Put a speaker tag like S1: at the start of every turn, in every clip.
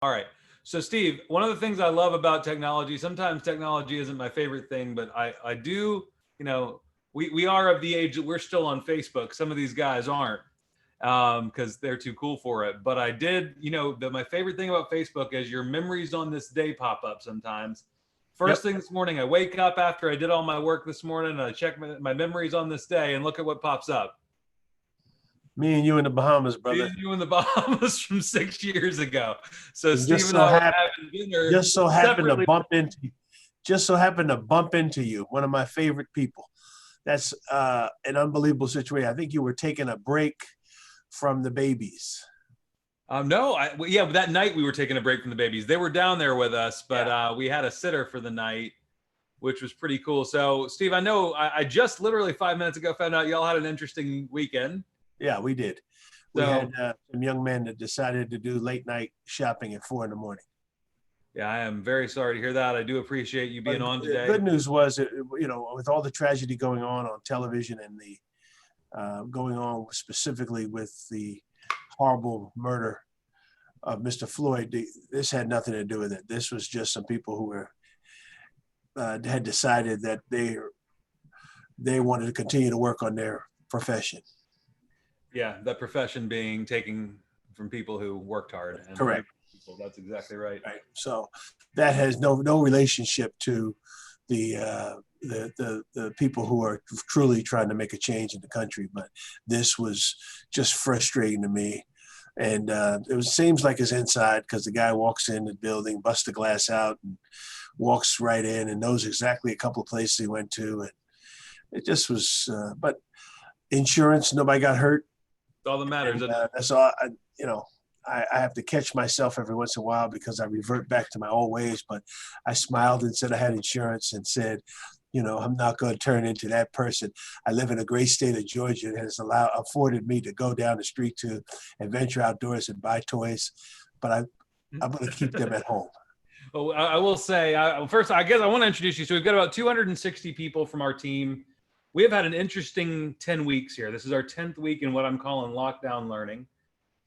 S1: All right. So, Steve, one of the things I love about technology, sometimes technology isn't my favorite thing, but I do, you know, we are of the age that we're still on Facebook. Some of these guys aren't because they're too cool for it. But I did, my favorite thing about Facebook is your memories on this day pop up sometimes. First
S2: Yep.
S1: thing this morning, I wake up after I did all my work this morning and I check my memories on this day and look at what pops up.
S2: Me and you in the Bahamas,
S1: Me
S2: brother.
S1: and you in the Bahamas from 6 years ago. So
S2: And
S1: Steve and I were having dinner
S2: just so happened to
S1: separately.
S2: bump into just so happened to bump into you, one of my favorite people. That's an unbelievable situation. I think you were taking a break from the babies.
S1: No, yeah, that night we were taking a break from the babies. They were down there with us, but
S2: Yeah.
S1: we had a sitter for the night, which was pretty cool. So, Steve, I know I just literally 5 minutes ago found out y'all had an interesting weekend.
S2: Yeah, we did. We
S1: So,
S2: had some young men that decided to do late night shopping at 4 in the morning.
S1: yeah, I am very sorry to hear that. I do appreciate you
S2: But
S1: being on
S2: the
S1: today.
S2: good news was, with all the tragedy going on television and the going on specifically with the horrible murder of Mr. Floyd, this had nothing to do with it. This was just some people who were had decided that they wanted to continue to work on their profession.
S1: Yeah, that profession being taken from people who worked hard. And
S2: Correct.
S1: people. That's exactly right.
S2: Right. So that has no relationship to the people who are truly trying to make a change in the country. But this was just frustrating to me. And seems like it's inside because the guy walks in the building, busts the glass out, and walks right in and knows exactly a couple of places he went to. And it just was, but insurance, nobody got hurt.
S1: It's all that matters.
S2: And, that's all, I have to catch myself every once in a while because I revert back to my old ways, but I smiled and said I had insurance and said, I'm not going to turn into that person. I live in a great state of Georgia that has afforded me to go down the street to adventure outdoors and buy toys, but I'm going to keep them at home.
S1: Well, I will say, first, I guess I want to introduce you. So we've got about 260 people from our team. We have had an interesting 10 weeks here. This is our 10th week in what I'm calling lockdown learning,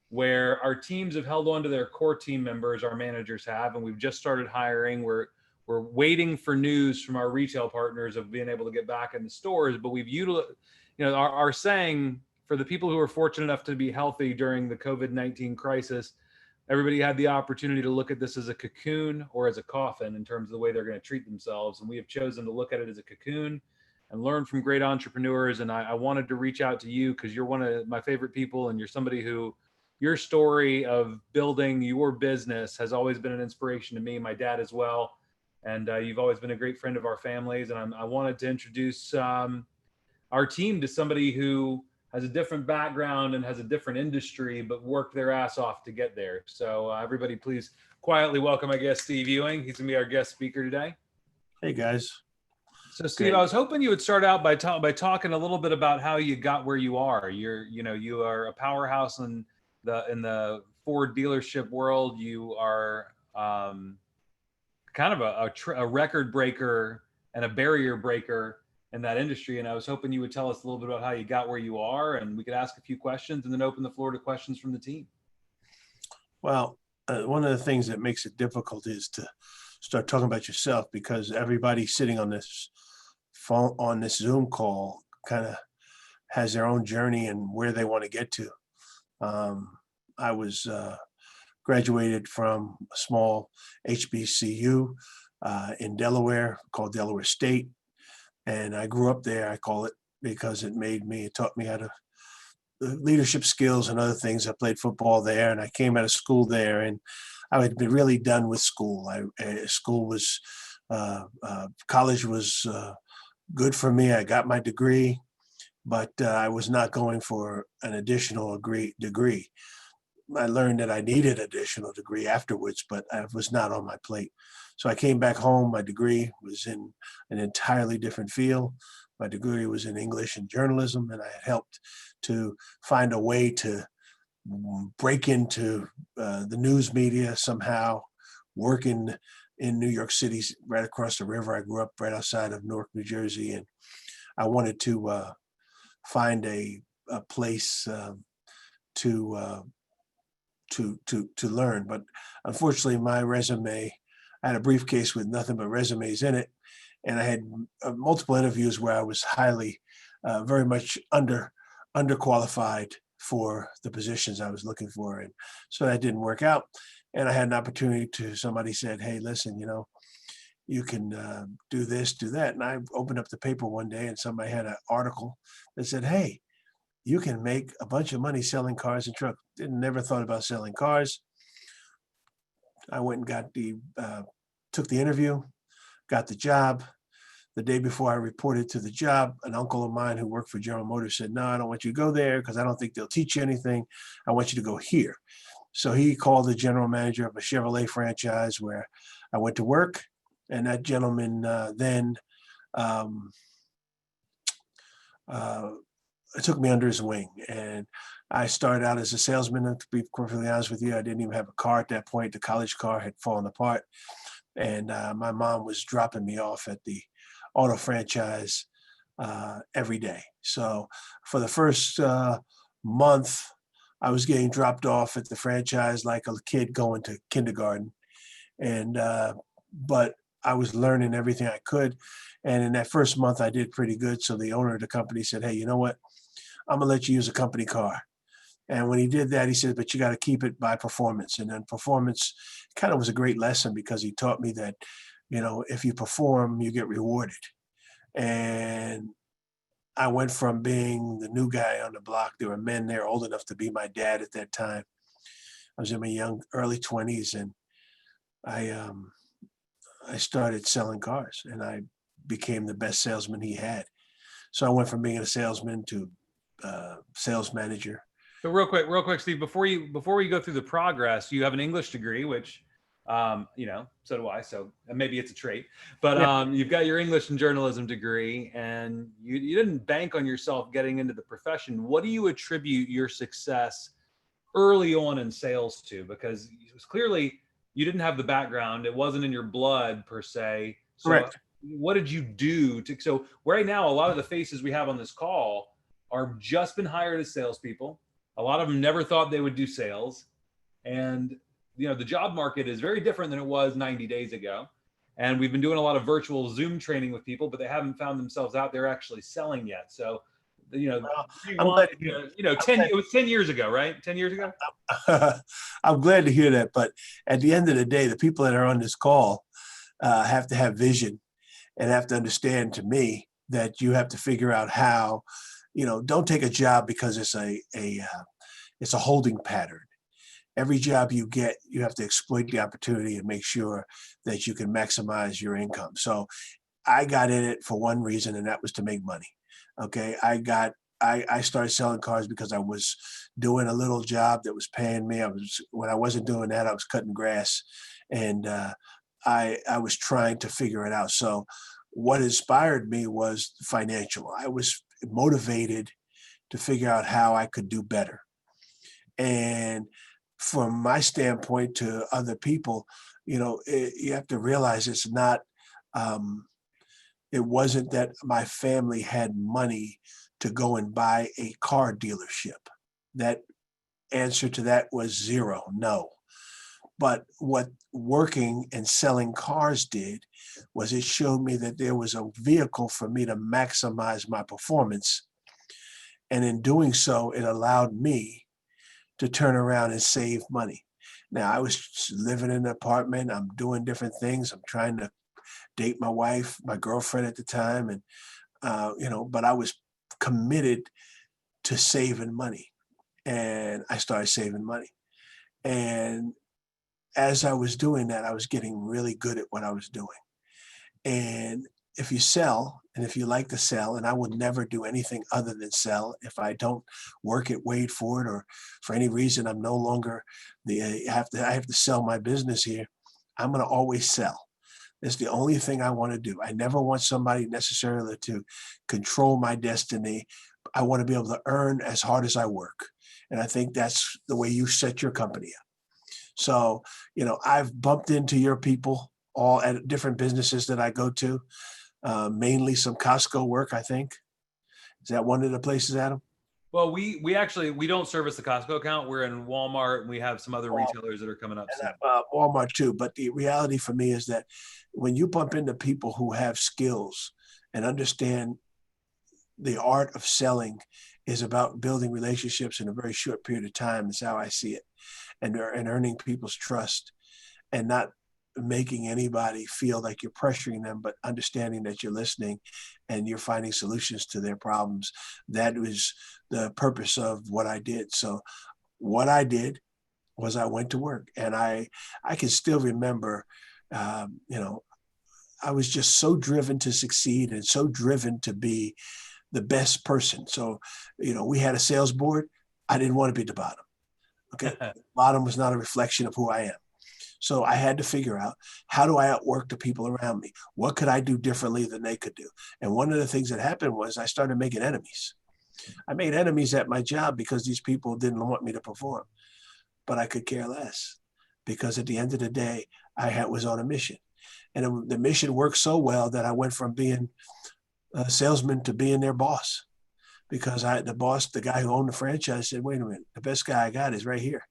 S1: where our teams have held on to their core team members, our managers have, and we've just started hiring. We're waiting for news from our retail partners of being able to get back in the stores, but we've utilized, our saying for the people who are fortunate enough to be healthy during the COVID-19 crisis, everybody had the opportunity to look at this as a cocoon or as a coffin in terms of the way they're going to treat themselves. And we have chosen to look at it as a cocoon and learn from great entrepreneurs. And I wanted to reach out to you because you're one of my favorite people and you're somebody who, your story of building your business has always been an inspiration to me, my dad as well. And you've always been a great friend of our families. And I wanted to introduce our team to somebody who has a different background and has a different industry, but worked their ass off to get there. So everybody, please quietly welcome, I guess, Steve Ewing. He's gonna be our guest speaker today.
S2: Hey guys.
S1: So Steve, I was hoping you would start out by talking a little bit about how you got where you are. You are a powerhouse in the Ford dealership world. You are kind of a record breaker and a barrier breaker in that industry. And I was hoping you would tell us a little bit about how you got where you are, and we could ask a few questions and then open the floor to questions from the team.
S2: Well, one of the things that makes it difficult is to start talking about yourself because everybody sitting on this phone, on this Zoom call, kind of has their own journey and where they want to get to. I was graduated from a small HBCU in Delaware called Delaware State. And I grew up there, I call it, because it taught me how to leadership skills and other things. I played football there and I came out of school there and I had been really done with school. College was good for me. I got my degree, but I was not going for an additional degree. I learned that I needed an additional degree afterwards, but it was not on my plate. So I came back home. My degree was in an entirely different field. My degree was in English and journalism, and I had helped to find a way to break into the news media somehow, working in New York City, right across the river. I grew up right outside of Newark, New Jersey, and I wanted to find a place to to learn. But unfortunately, my resume, I had a briefcase with nothing but resumes in it, and I had multiple interviews where I was highly, very much underqualified for the positions I was looking for, and so that didn't work out. And I had an opportunity to, somebody said, "Hey, listen, you can do this, do that." And I opened up the paper one day, and somebody had an article that said, "Hey, you can make a bunch of money selling cars and trucks." Never thought about selling cars. I went and took the interview, got the job. The day before I reported to the job, an uncle of mine who worked for General Motors said, "No, I don't want you to go there because I don't think they'll teach you anything. I want you to go here." So he called the general manager of a Chevrolet franchise where I went to work. And that gentleman then um, uh, took me under his wing. And I started out as a salesman. And to be perfectly honest with you, I didn't even have a car at that point. The college car had fallen apart. And my mom was dropping me off at the auto franchise every day. So for the first month, I was getting dropped off at the franchise like a kid going to kindergarten. And but I was learning everything I could. And in that first month, I did pretty good. So the owner of the company said, "Hey, you know what? I'm going to let you use a company car." And when he did that, he said, "But you got to keep it by performance." And then performance kind of was a great lesson because he taught me that, if you perform, you get rewarded. And I went from being the new guy on the block. There were men there old enough to be my dad at that time. I was in my early 20s, and I I started selling cars, and I became the best salesman he had. So I went from being a salesman to sales manager.
S1: So real quick, Steve, before we go through the progress, you have an English degree, which, so do I. So maybe it's a trait, but
S2: Yeah.
S1: you've got your English and journalism degree, and you didn't bank on yourself getting into the profession. What do you attribute your success early on in sales to? Because it was clearly you didn't have the background; it wasn't in your blood per se. So
S2: Correct.
S1: what did you do to? So right now, a lot of the faces we have on this call are just been hired as salespeople. A lot of them never thought they would do sales. And, the job market is very different than it was 90 days ago. And we've been doing a lot of virtual Zoom training with people, but they haven't found themselves out there actually selling yet. So,
S2: Well,
S1: we
S2: I'm
S1: want,
S2: glad to hear.
S1: it was 10 years ago, right? 10 years ago?
S2: I'm glad to hear that. But at the end of the day, the people that are on this call have to have vision and have to understand, to me, that you have to figure out how, don't take a job because it's a holding pattern. Every job you get, you have to exploit the opportunity and make sure that you can maximize your income. So I got in it for one reason, and that was to make money. Okay. I started selling cars because I was doing a little job that was paying me. When I wasn't doing that, I was cutting grass, and I was trying to figure it out. So what inspired me was financial. I was motivated to figure out how I could do better. And from my standpoint to other people, you have to realize um, it wasn't that my family had money to go and buy a car dealership. That answer to that was zero, no. But what working and selling cars did was it showed me that there was a vehicle for me to maximize my performance. And in doing so, it allowed me to turn around and save money. Now, I was living in an apartment. I'm doing different things. I'm trying to date my wife, my girlfriend at the time. And, but I was committed to saving money. And I started saving money. And as I was doing that, I was getting really good at what I was doing. And if you sell, and if you like to sell, and I would never do anything other than sell. If I don't work at Wade Ford, or for any reason I'm no longer I have to sell my business here, I'm going to always sell. It's the only thing I want to do. I never want somebody necessarily to control my destiny. I want to be able to earn as hard as I work. And I think that's the way you set your company up. So, I've bumped into your people all at different businesses that I go to, mainly some Costco work, I think. Is that one of the places, Adam?
S1: Well, we don't service the Costco account. We're in Walmart, and we have some other retailers that are coming up soon.
S2: Walmart too. But the reality for me is that when you bump into people who have skills and understand the art of selling is about building relationships in a very short period of time, is how I see it, and earning people's trust, and not making anybody feel like you're pressuring them, but understanding that you're listening and you're finding solutions to their problems. That was the purpose of what I did. So what I did was I went to work, and I can still remember, you know, I was just so driven to succeed and so driven to be the best person. So, you know, we had a sales board. I didn't want to be at the bottom. Okay. The bottom was not a reflection of who I am. So I had to figure out, how do I outwork the people around me? What could I do differently than they could do? And one of the things that happened was I started making enemies. I made enemies at my job because these people didn't want me to perform, but I could care less, because at the end of the day, was on a mission. And the mission worked so well that I went from being a salesman to being their boss, because the guy who owned the franchise, said, wait a minute, the best guy I got is right here.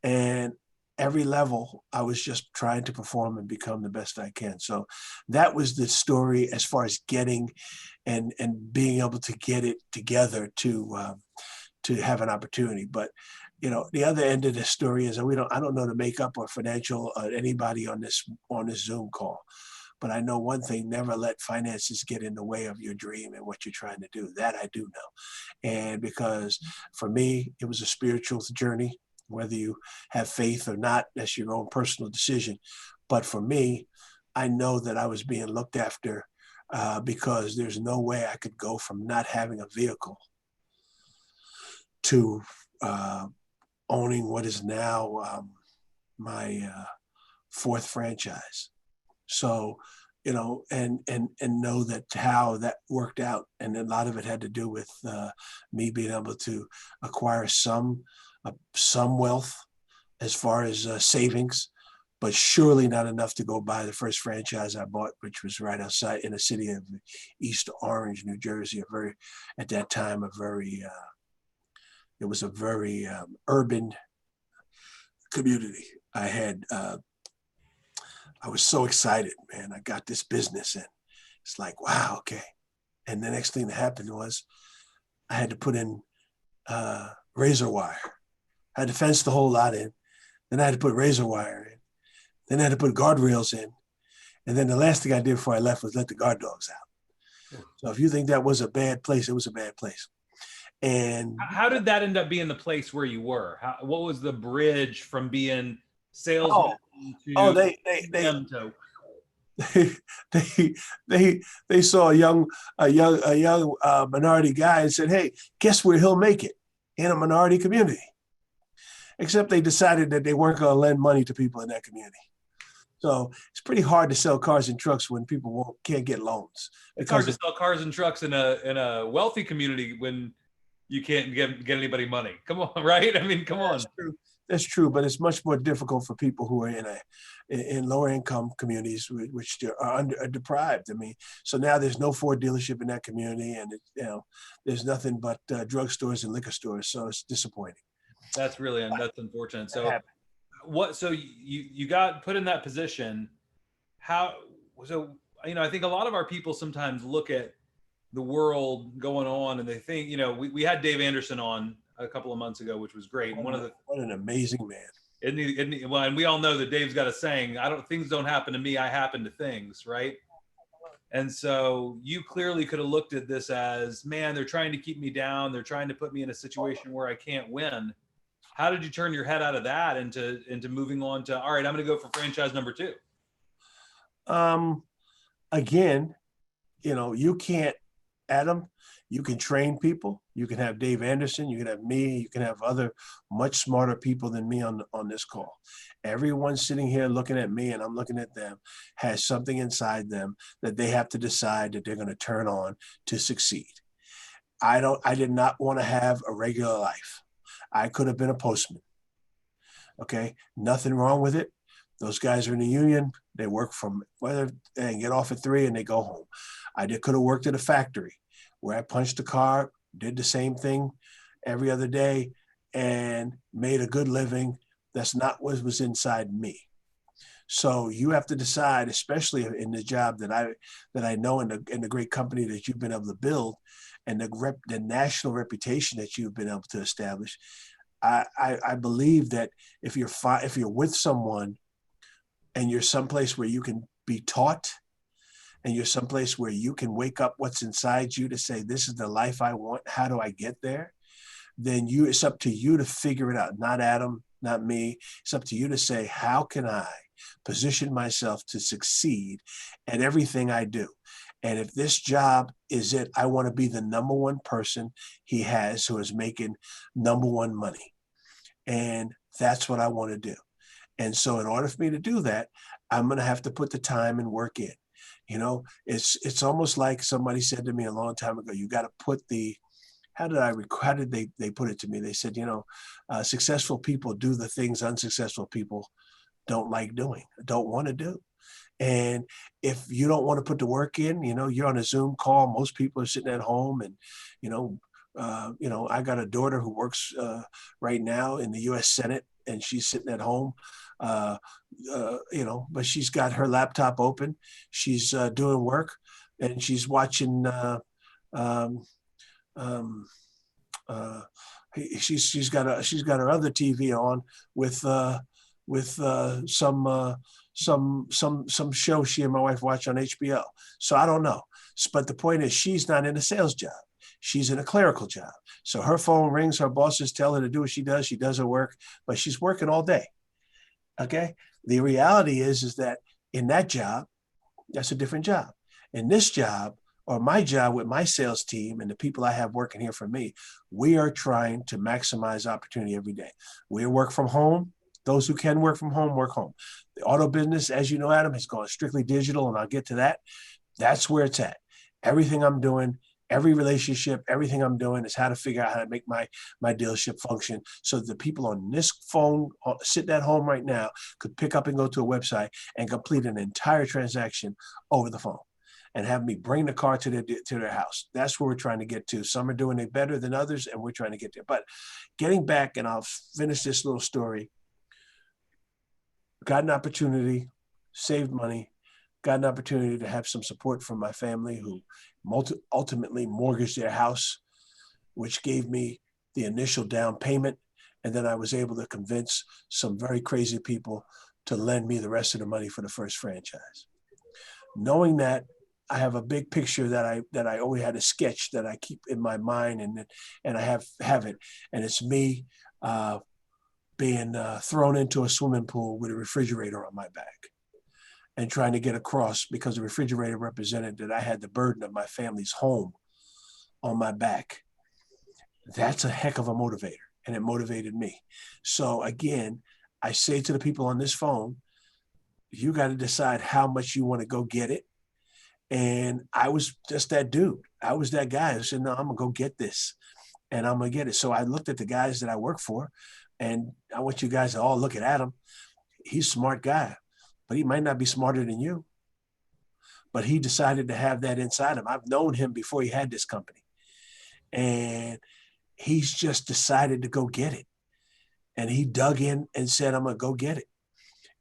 S2: And every level, I was just trying to perform and become the best I can. So that was the story as far as getting and being able to get it together to have an opportunity. But you know, the other end of the story is that I don't know the makeup or financial anybody on this Zoom call. But I know one thing: never let finances get in the way of your dream and what you're trying to do. That I do know. And because for me, it was a spiritual journey. Whether you have faith or not, that's your own personal decision. But for me, I know that I was being looked after, because there's no way I could go from not having a vehicle to owning what is now my fourth franchise. So, you know, and know that how that worked out. And a lot of it had to do with me being able to acquire some wealth as far as savings, but surely not enough to go buy the first franchise I bought, which was right outside in the city of East Orange, New Jersey. At that time, it was a very urban community. I was so excited, man. I got this business, and it's like, wow, okay. And the next thing that happened was I had to put in razor wire. I had to fence the whole lot in. Then I had to put razor wire in. Then I had to put guardrails in. And then the last thing I did before I left was let the guard dogs out. So if you think that was a bad place, it was a bad place. And
S1: how did that end up being the place where you were? What was the bridge from being salesman
S2: they saw a young minority guy and said, hey, guess where he'll make it? In a minority community. Except they decided that they weren't going to lend money to people in that community. So it's pretty hard to sell cars and trucks when people can't get loans.
S1: It's hard to sell cars and trucks in a wealthy community when you can't get anybody money. Come on, right? I mean, come on.
S2: That's true, but it's much more difficult for people who are in lower income communities, which are deprived. I mean, so now there's no Ford dealership in that community, and there's nothing but drugstores and liquor stores. So it's disappointing.
S1: That's unfortunate. So you got put in that position. I think a lot of our people sometimes look at the world going on and they think, we had Dave Anderson on a couple of months ago, which was great. And
S2: what an amazing man.
S1: Isn't he? Well, and we all know that Dave's got a saying, things don't happen to me, I happen to things, right? And so you clearly could have looked at this as, man, they're trying to keep me down. They're trying to put me in a situation where I can't win. How did you turn your head out of that into moving on to, all right, I'm going to go for franchise number 2?
S2: Again, you can't, Adam, you can train people. You can have Dave Anderson. You can have me. You can have other much smarter people than me on this call. Everyone sitting here looking at me and I'm looking at them has something inside them that they have to decide that they're going to turn on to succeed. I did not want to have a regular life. I could have been a postman. Okay, nothing wrong with it. Those guys are in the union. They work from and get off at 3 and they go home. I could have worked at a factory where I punched a car did the same thing every other day, and made a good living. That's not what was inside me. So you have to decide, especially in the job that I know, in the great company that you've been able to build, and the national reputation that you've been able to establish. I believe that if you're with someone and you're someplace where you can be taught, and you're someplace where you can wake up what's inside you to say, this is the life I want, how do I get there? Then it's up to you to figure it out, not Adam, not me. It's up to you to say, how can I position myself to succeed at everything I do? And if this job is it, I want to be the number one person he has who is making number one money. And that's what I want to do. And so in order for me to do that, I'm going to have to put the time and work in. It's almost like somebody said to me a long time ago, you got to put how did they put it to me? They said, successful people do the things unsuccessful people don't like doing, don't want to do. And if you don't want to put the work in, you're on a Zoom call. Most people are sitting at home, and, I got a daughter who works right now in the U.S. Senate, and she's sitting at home, but she's got her laptop open. She's doing work, and she's watching. She's got her other TV on with some show she and my wife watch on HBO. So I don't know, but the point is, she's not in a sales job. She's in a clerical job. So her phone rings, her bosses tell her to do what she does her work, but she's working all day. Okay. The reality is that in that job, that's a different job. In this job, or my job with my sales team and the people I have working here for me, we are trying to maximize opportunity every day. We work from home. Those who can work from home, work home. The auto business, as you know, Adam, has gone strictly digital, and I'll get to that. That's where it's at. Everything I'm doing, every relationship, everything I'm doing is how to figure out how to make my dealership function so that the people on this phone sitting at home right now could pick up and go to a website and complete an entire transaction over the phone and have me bring the car to their house. That's where we're trying to get to. Some are doing it better than others, and we're trying to get there. But getting back, and I'll finish this little story, got an opportunity, saved money, got an opportunity to have some support from my family who ultimately mortgaged their house, which gave me the initial down payment. And then I was able to convince some very crazy people to lend me the rest of the money for the first franchise. Knowing that, I have a big picture that I always had a sketch that I keep in my mind, and I have it. And it's me being thrown into a swimming pool with a refrigerator on my back and trying to get across, because the refrigerator represented that I had the burden of my family's home on my back. That's a heck of a motivator, and it motivated me. So again, I say to the people on this phone, you got to decide how much you want to go get it. And I was just that dude. I was that guy who said, no, I'm going to go get this, and I'm going to get it. So I looked at the guys that I work for, and I want you guys to all look at Adam. He's a smart guy, but he might not be smarter than you. But he decided to have that inside him. I've known him before he had this company. And he's just decided to go get it. And he dug in and said, I'm going to go get it.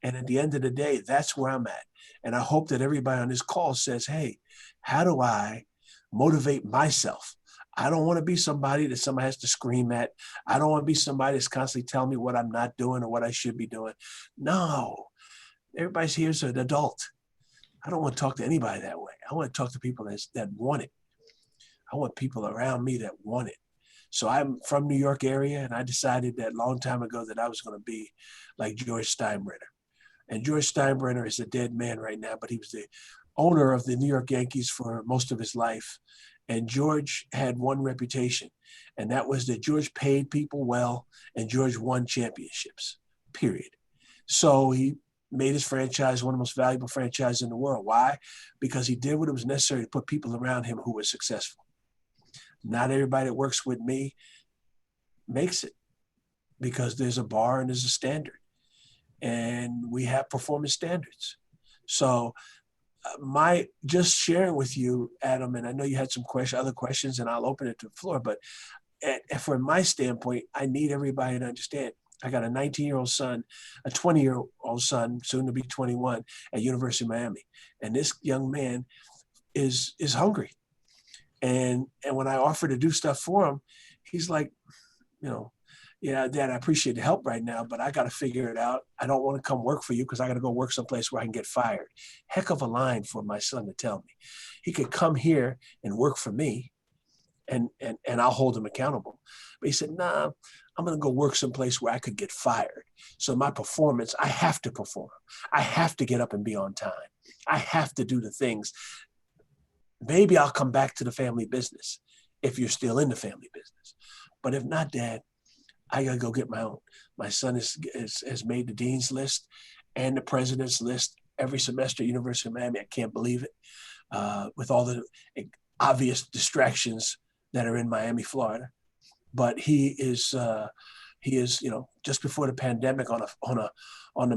S2: And at the end of the day, that's where I'm at. And I hope that everybody on this call says, hey, how do I motivate myself? I don't want to be somebody that somebody has to scream at. I don't want to be somebody that's constantly telling me what I'm not doing or what I should be doing. No, everybody's here as an adult. I don't want to talk to anybody that way. I want to talk to people that want it. I want people around me that want it. So I'm from New York area, and I decided that a long time ago that I was going to be like George Steinbrenner. And George Steinbrenner is a dead man right now, but he was the owner of the New York Yankees for most of his life. And George had one reputation, and that was that George paid people well, and George won championships, period. So he made his franchise one of the most valuable franchises in the world. Why? Because he did what was necessary to put people around him who were successful. Not everybody that works with me makes it, because there's a bar and there's a standard. And we have performance standards. So my just sharing with you, Adam, and I know you had some other questions, and I'll open it to the floor. But from my standpoint, I need everybody to understand. I got a 19-year-old son, a 20-year-old son, soon to be 21, at University of Miami, and this young man is hungry. And when I offer to do stuff for him, he's like, yeah, Dad, I appreciate the help right now, but I got to figure it out. I don't want to come work for you because I got to go work someplace where I can get fired. Heck of a line for my son to tell me. He could come here and work for me, and I'll hold him accountable. But he said, nah, I'm going to go work someplace where I could get fired. So my performance, I have to perform. I have to get up and be on time. I have to do the things. Maybe I'll come back to the family business if you're still in the family business. But if not, Dad, I got to go get my own. My son has made the dean's list and the president's list every semester at University of Miami. I can't believe it, with all the obvious distractions that are in Miami, Florida. But he is, just before the pandemic on the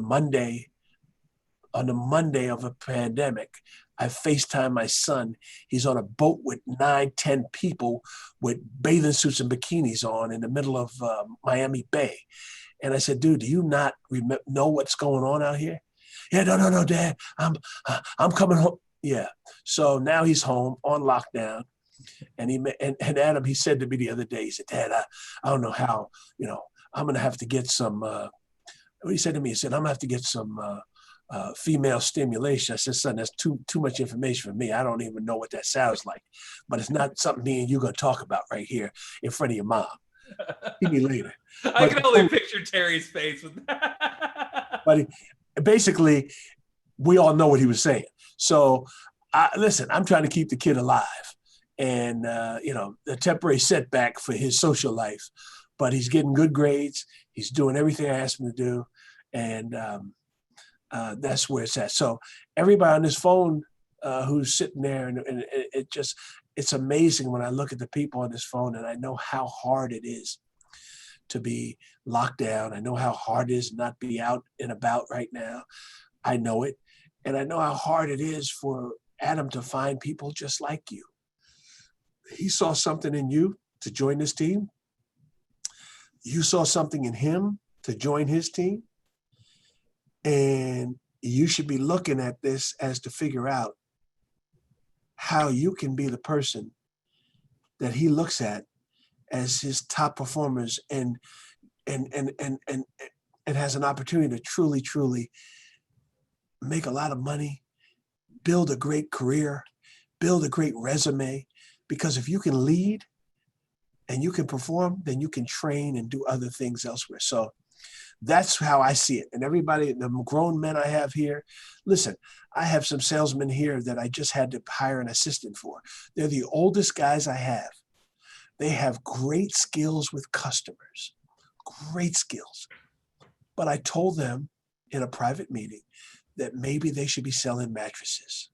S2: Monday of a pandemic, I FaceTime my son. He's on a boat with 9-10 people with bathing suits and bikinis on in the middle of Miami Bay. And I said, dude, do you not know what's going on out here? Yeah, no, Dad, I'm coming home. Yeah. So now he's home on lockdown. And Adam, he said to me the other day, he said, Dad, I don't know how, I'm going to have to get some, what he said to me, he said, I'm going to have to get some female stimulation. I said, son, that's too much information for me. I don't even know what that sounds like. But it's not something me and you going to talk about right here in front of your mom. See me later.
S1: I can only picture Terry's face with that.
S2: But basically, we all know what he was saying. So listen, I'm trying to keep the kid alive. And, a temporary setback for his social life. But he's getting good grades. He's doing everything I asked him to do. And that's where it's at. So everybody on this phone who's sitting there, and it's amazing when I look at the people on this phone and I know how hard it is to be locked down. I know how hard it is not be out and about right now. I know it. And I know how hard it is for Adam to find people just like you. He saw something in you to join this team. You saw something in him to join his team. And you should be looking at this as to figure out how you can be the person that he looks at as his top performers and has an opportunity to truly make a lot of money, build a great career, build a great resume. Because if you can lead and you can perform, then you can train and do other things elsewhere. So that's how I see it. And everybody, the grown men I have here, listen, I have some salesmen here that I just had to hire an assistant for. They're the oldest guys I have. They have great skills with customers, great skills. But I told them in a private meeting that maybe they should be selling mattresses.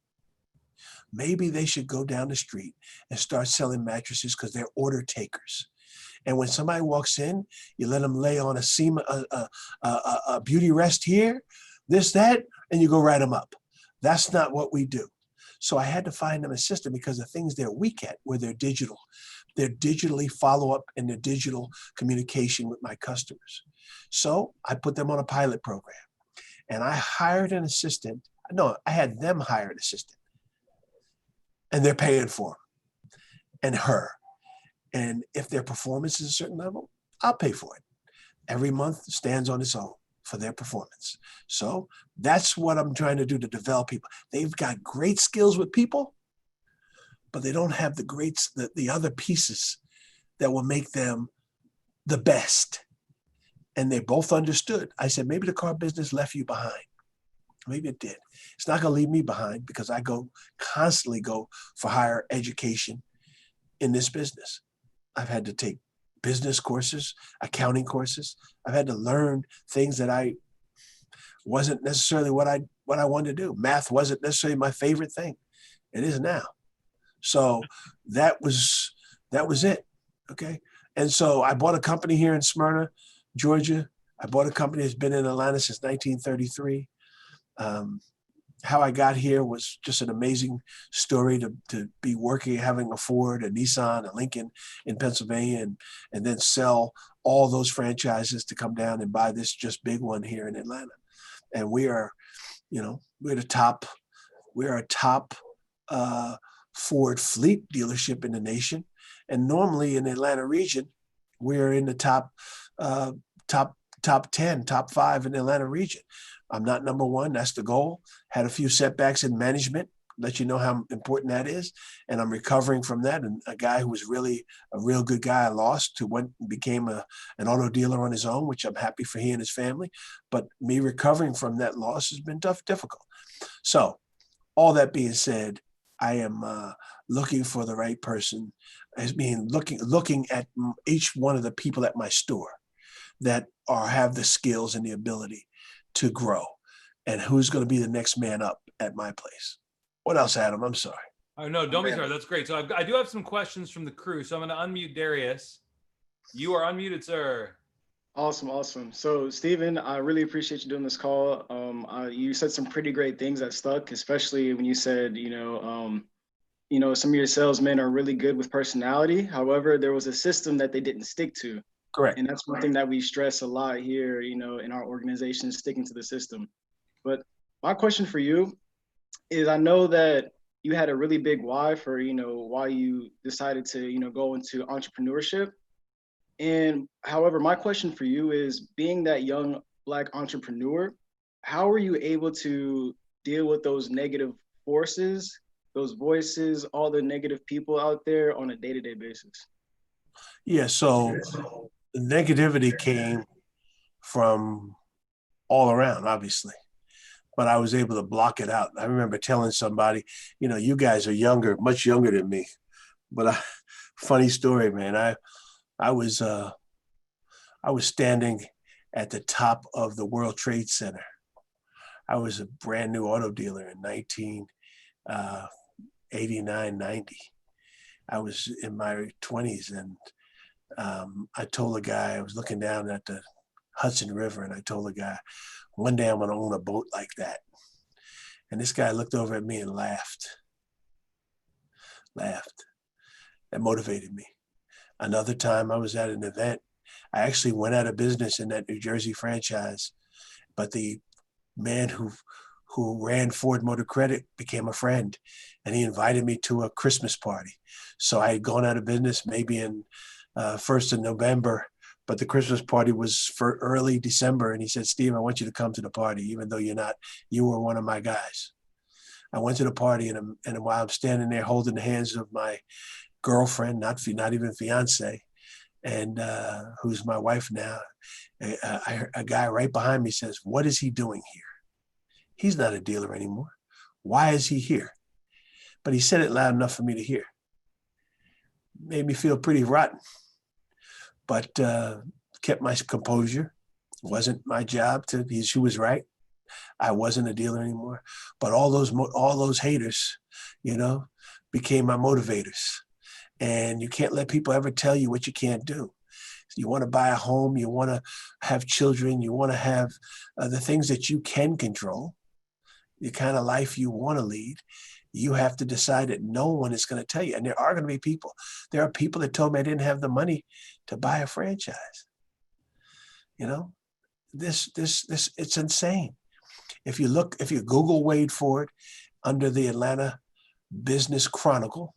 S2: Maybe they should go down the street and start selling mattresses because they're order takers. And when somebody walks in, you let them lay on a beauty rest here, this, that, and you go write them up. That's not what we do. So I had to find them a system because the things they're weak at were their digital. Their digitally follow up and their digital communication with my customers. So I put them on a pilot program and I hired an assistant. No, I had them hire an assistant. And they're paying for him and her. And if their performance is a certain level, I'll pay for it. Every month stands on its own for their performance. So that's what I'm trying to do to develop people. They've got great skills with people, but they don't have the other pieces that will make them the best. And they both understood. I said, maybe the car business left you behind. Maybe it did. It's not going to leave me behind because I constantly go for higher education in this business. I've had to take business courses, accounting courses. I've had to learn things that I wasn't necessarily what I wanted to do. Math wasn't necessarily my favorite thing. It is now. So that was it. Okay. And so I bought a company here in Smyrna, Georgia. I bought a company that's been in Atlanta since 1933. how I got here was just an amazing story to be working, having a Ford, a Nissan, a Lincoln in Pennsylvania, and then sell all those franchises to come down and buy this just big one here in Atlanta. And we are, we're we're a top uh, Ford fleet dealership in the nation. And normally in the Atlanta region, we're in the uh, top, top 10, top 5 in the Atlanta region. I'm not number one. That's the goal. Had a few setbacks in management, let you know how important that is. And I'm recovering from that. And a guy who was really a real good guy I lost, who went and became an auto dealer on his own, which I'm happy for he and his family. But me recovering from that loss has been difficult. So all that being said, I am looking for the right person. I mean, looking at each one of the people at my store that have the skills and the ability to grow, and who's going to be the next man up at my place. What else, Adam? I'm sorry.
S1: Oh, no, don't be sorry. That's great. So I do have some questions from the crew. So I'm going to unmute Darius. You are unmuted, sir.
S3: Awesome. So, Stephen, I really appreciate you doing this call. You said some pretty great things that stuck, especially when you said, some of your salesmen are really good with personality. However, there was a system that they didn't stick to.
S2: Correct.
S3: And that's one thing that we stress a lot here, in our organization, sticking to the system. But my question for you is, I know that you had a really big why for, why you decided to, go into entrepreneurship. And however, my question for you is, being that young Black entrepreneur, how were you able to deal with those negative forces, those voices, all the negative people out there on a day-to-day basis?
S2: Yeah, so the negativity came from all around, obviously, but I was able to block it out. I remember telling somebody, you guys are younger, much younger than me, but funny story, man. I was standing at the top of the World Trade Center. I was a brand new auto dealer in 1989, 90. I was in my 20s, and I told a guy, I was looking down at the Hudson River, and I told the guy, one day I'm going to own a boat like that. And this guy looked over at me and laughed. That motivated me. Another time I was at an event. I actually went out of business in that New Jersey franchise, but the man who ran Ford Motor Credit became a friend, and he invited me to a Christmas party. So I had gone out of business maybe in 1st of November, but the Christmas party was for early December. And he said, Steve, I want you to come to the party, even though you were one of my guys. I went to the party, and while I'm standing there holding the hands of my girlfriend, not even fiance, and who's my wife now, a guy right behind me says, what is he doing here? He's not a dealer anymore. Why is he here? But he said it loud enough for me to hear. Made me feel pretty rotten, but kept my composure. It wasn't my job she was right. I wasn't a dealer anymore. But all those haters, became my motivators. And you can't let people ever tell you what you can't do. You want to buy a home, you want to have children, you want to have the things that you can control, the kind of life you want to lead. You have to decide that no one is going to tell you. And there are going to be people. There are people that told me I didn't have the money to buy a franchise. This it's insane. If you Google Wade Ford under the Atlanta Business Chronicle,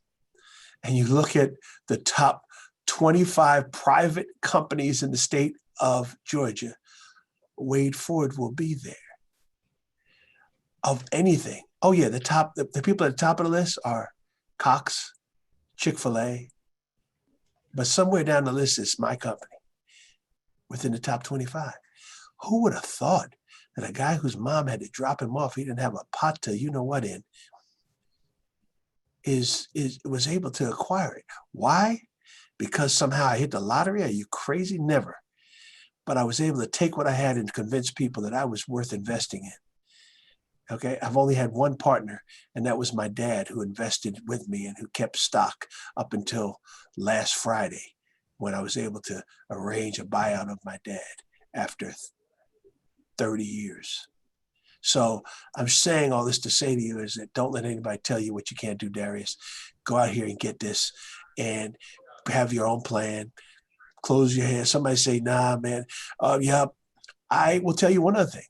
S2: and you look at the top 25 private companies in the state of Georgia, Wade Ford will be there. Of anything. Oh yeah, the people at the top of the list are Cox, Chick-fil-A, but somewhere down the list is my company within the top 25. Who would have thought that a guy whose mom had to drop him off, he didn't have a pot to what in, was able to acquire it? Why? Because somehow I hit the lottery? Are you crazy? Never. But I was able to take what I had and convince people that I was worth investing in. Okay, I've only had one partner, and that was my dad, who invested with me and who kept stock up until last Friday, when I was able to arrange a buyout of my dad after 30 years. So I'm saying all this to say to you is that don't let anybody tell you what you can't do, Darius. Go out here and get this and have your own plan. Close your hair. Somebody say, nah, man. Yeah, I will tell you one other thing.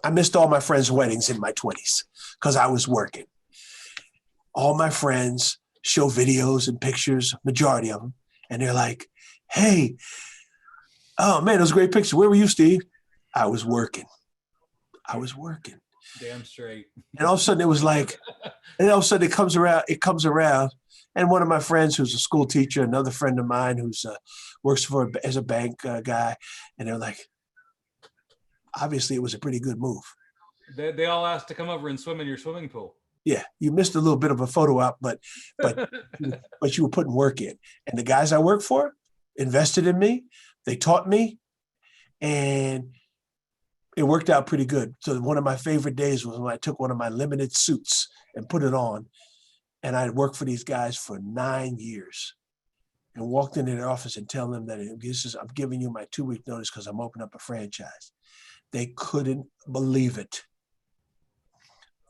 S2: I missed all my friends' weddings in my 20s because I was working. All my friends show videos and pictures, majority of them, and they're like, hey, oh man, it was a great picture. Where were you, Steve? I was working.
S1: Damn straight.
S2: And all of a sudden it was like, and all of a sudden it comes around. And one of my friends who's a school teacher, another friend of mine who's works as a bank guy, and they're like, obviously it was a pretty good move.
S1: They all asked to come over and swim in your swimming pool.
S2: Yeah, you missed a little bit of a photo op, but you were putting work in. And the guys I work for invested in me. They taught me, and it worked out pretty good. So one of my favorite days was when I took one of my limited suits and put it on, and I worked for these guys for 9 years, and walked into their office and tell them that I'm giving you my 2-week notice because I'm opening up a franchise. They couldn't believe it.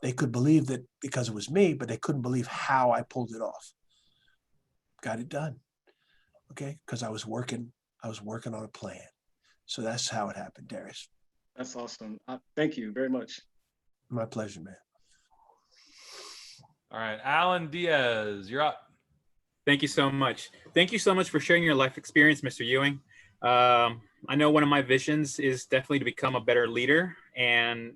S2: They could believe that because it was me, but they couldn't believe how I pulled it off. Got it done. Okay, because I was working on a plan. So that's how it happened, Darius.
S3: That's awesome. Thank you very much.
S2: My pleasure, man.
S1: All right, Alan Diaz, you're up.
S4: Thank you so much. Thank you so much for sharing your life experience, Mr. Ewing. I know one of my visions is definitely to become a better leader, and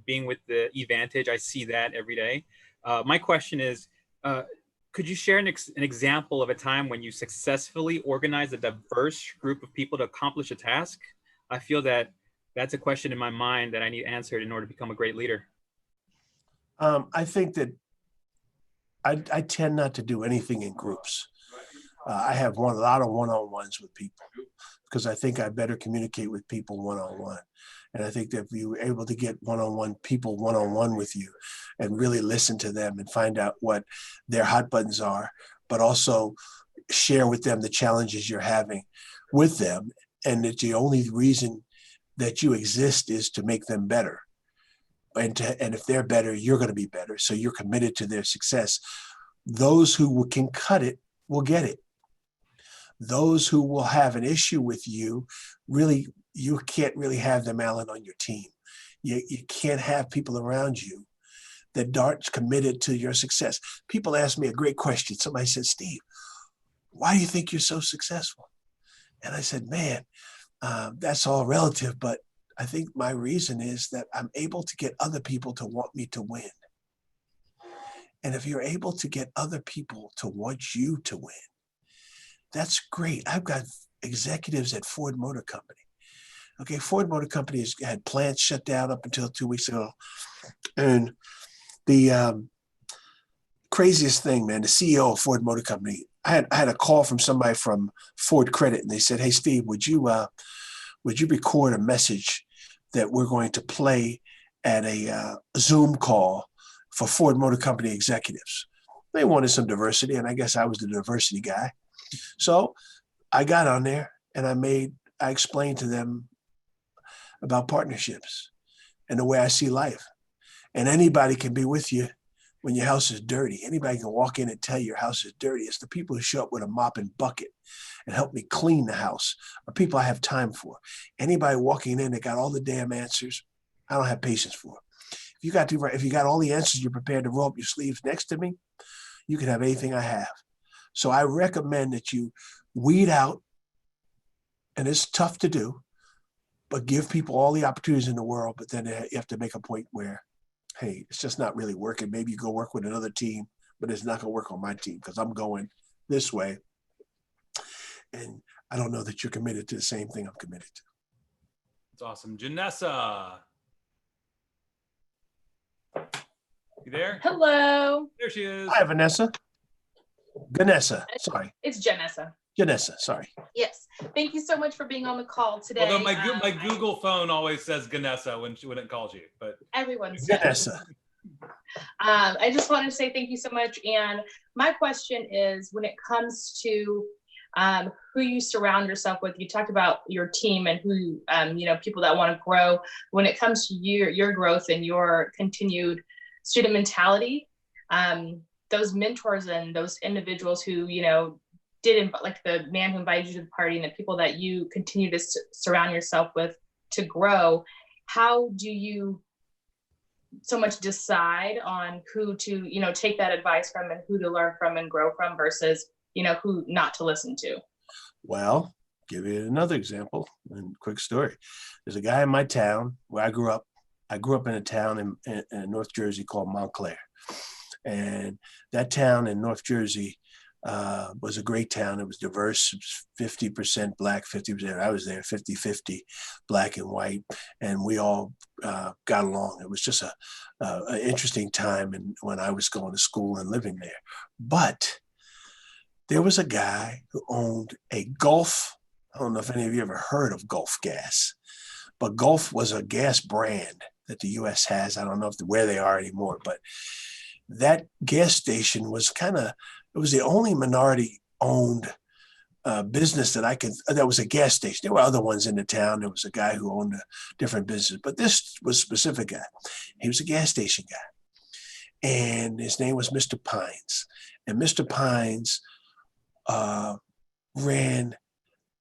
S4: being with the eVantage, I see that every day. My question is, could you share an example of a time when you successfully organized a diverse group of people to accomplish a task? I feel that that's a question in my mind that I need answered in order to become a great leader.
S2: I think that I tend not to do anything in groups. I have a lot of one-on-ones with people because I think I better communicate with people one-on-one. And I think that if you were able to get people one-on-one with you and really listen to them and find out what their hot buttons are, but also share with them the challenges you're having with them, and that the only reason that you exist is to make them better. And if they're better, you're going to be better. So you're committed to their success. Those who can cut it will get it. Those who will have an issue with you, really, you can't really have them, Alan, on your team. You can't have people around you that aren't committed to your success. People ask me a great question. Somebody said, Steve, why do you think you're so successful? And I said, man, that's all relative, but I think my reason is that I'm able to get other people to want me to win. And if you're able to get other people to want you to win, that's great. I've got executives at Ford Motor Company. Okay, Ford Motor Company has had plants shut down up until 2 weeks ago. And the craziest thing, man, the CEO of Ford Motor Company, I had a call from somebody from Ford Credit, and they said, hey, Steve, would you record a message that we're going to play at a Zoom call for Ford Motor Company executives? They wanted some diversity, and I guess I was the diversity guy. So I got on there and I explained to them about partnerships and the way I see life. And anybody can be with you when your house is dirty. Anybody can walk in and tell you your house is dirty. It's the people who show up with a mop and bucket and help me clean the house are people I have time for. Anybody walking in that got all the damn answers, I don't have patience for. If you got all the answers, you're prepared to roll up your sleeves next to me, you can have anything I have. So I recommend that you weed out, and it's tough to do, but give people all the opportunities in the world, but then you have to make a point where, hey, it's just not really working. Maybe you go work with another team, but it's not going to work on my team because I'm going this way. And I don't know that you're committed to the same thing I'm committed to.
S1: That's awesome. Janessa. You there?
S5: Hello.
S1: There she is.
S2: Hi, Vanessa. Ganessa, sorry.
S5: It's Janessa.
S2: Janessa, sorry.
S5: Yes. Thank you so much for being on the call today.
S1: Although my Google phone always says Ganessa when it calls you, but
S5: everyone's
S2: Ganessa.
S5: I just wanted to say thank you so much. And my question is, when it comes to who you surround yourself with. You talked about your team and who, people that want to grow. When it comes to your growth and your continued student mentality, those mentors and those individuals who, like the man who invited you to the party and the people that you continue to surround yourself with to grow, how do you so much decide on who to, take that advice from and who to learn from and grow from versus, who not to listen to?
S2: Well, give you another example and quick story. There's a guy in my town where I grew up. I grew up in a town in North Jersey called Montclair. And that town in North Jersey was a great town. It was diverse. It was 50% black, 50%. I was there 50-50 black and white. And we all got along. It was just an interesting time when I was going to school and living there. But there was a guy who owned a Gulf. I don't know if any of you ever heard of Gulf gas, but Gulf was a gas brand that the U.S. has. I don't know where they are anymore, but that gas station was it was the only minority owned business that was a gas station. There were other ones in the town. There was a guy who owned a different business, but this was a specific guy. He was a gas station guy, and his name was Mr. Pines. And Mr. Pines ran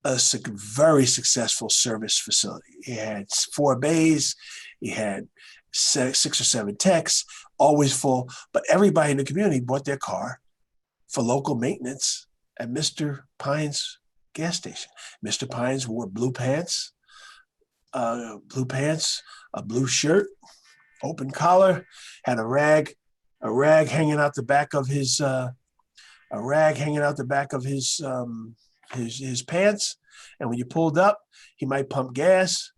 S2: a very successful service facility. He had 4 bays. He had 6 or 7 techs, always full. But everybody in the community bought their car for local maintenance at Mr. Pines gas station. Mr. Pines wore blue pants, a blue shirt, open collar, had a rag hanging out the back of his his pants. And when you pulled up, he might pump gas,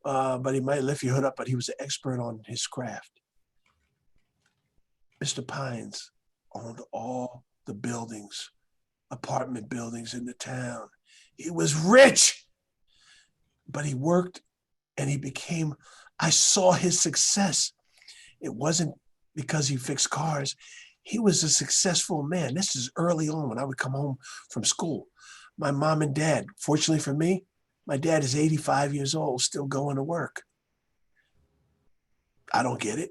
S2: but he might lift your hood up, but he was an expert on his craft. Mr. Pines owned all the buildings, apartment buildings in the town. He was rich, but he worked and I saw his success. It wasn't because he fixed cars. He was a successful man. This is early on when I would come home from school. My mom and dad, fortunately for me, my dad is 85 years old, still going to work. I don't get it,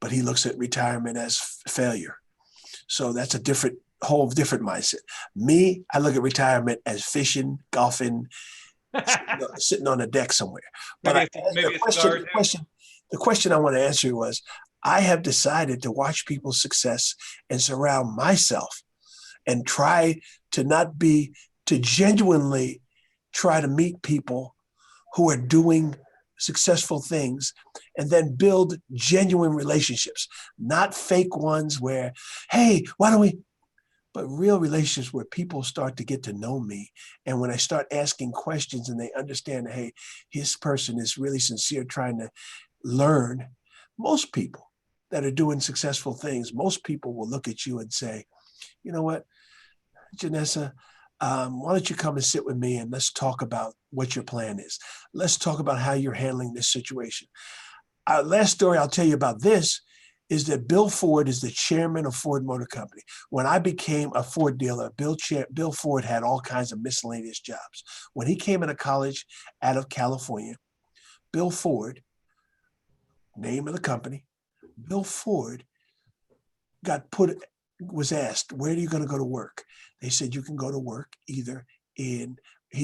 S2: but he looks at retirement as failure. So that's a whole different mindset. Me, I look at retirement as fishing, golfing, sitting on a deck somewhere. But the question I want to answer was, I have decided to watch people's success and surround myself and try to genuinely try to meet people who are doing successful things and then build genuine relationships, not fake ones where, hey, why don't we, but real relationships where people start to get to know me. And when I start asking questions and they understand, hey, this person is really sincere trying to learn. Most people that are doing successful things, most people will look at you and say, you know what, Janessa, why don't you come and sit with me and let's talk about what your plan is. Let's talk about how you're handling this situation. Last story I'll tell you about this is that Bill Ford is the chairman of Ford Motor Company. When I became a Ford dealer, Bill Ford had all kinds of miscellaneous jobs. When he came into college out of California, Bill Ford, name of the company, Bill Ford was asked, where are you going to go to work? They said, you can go to work either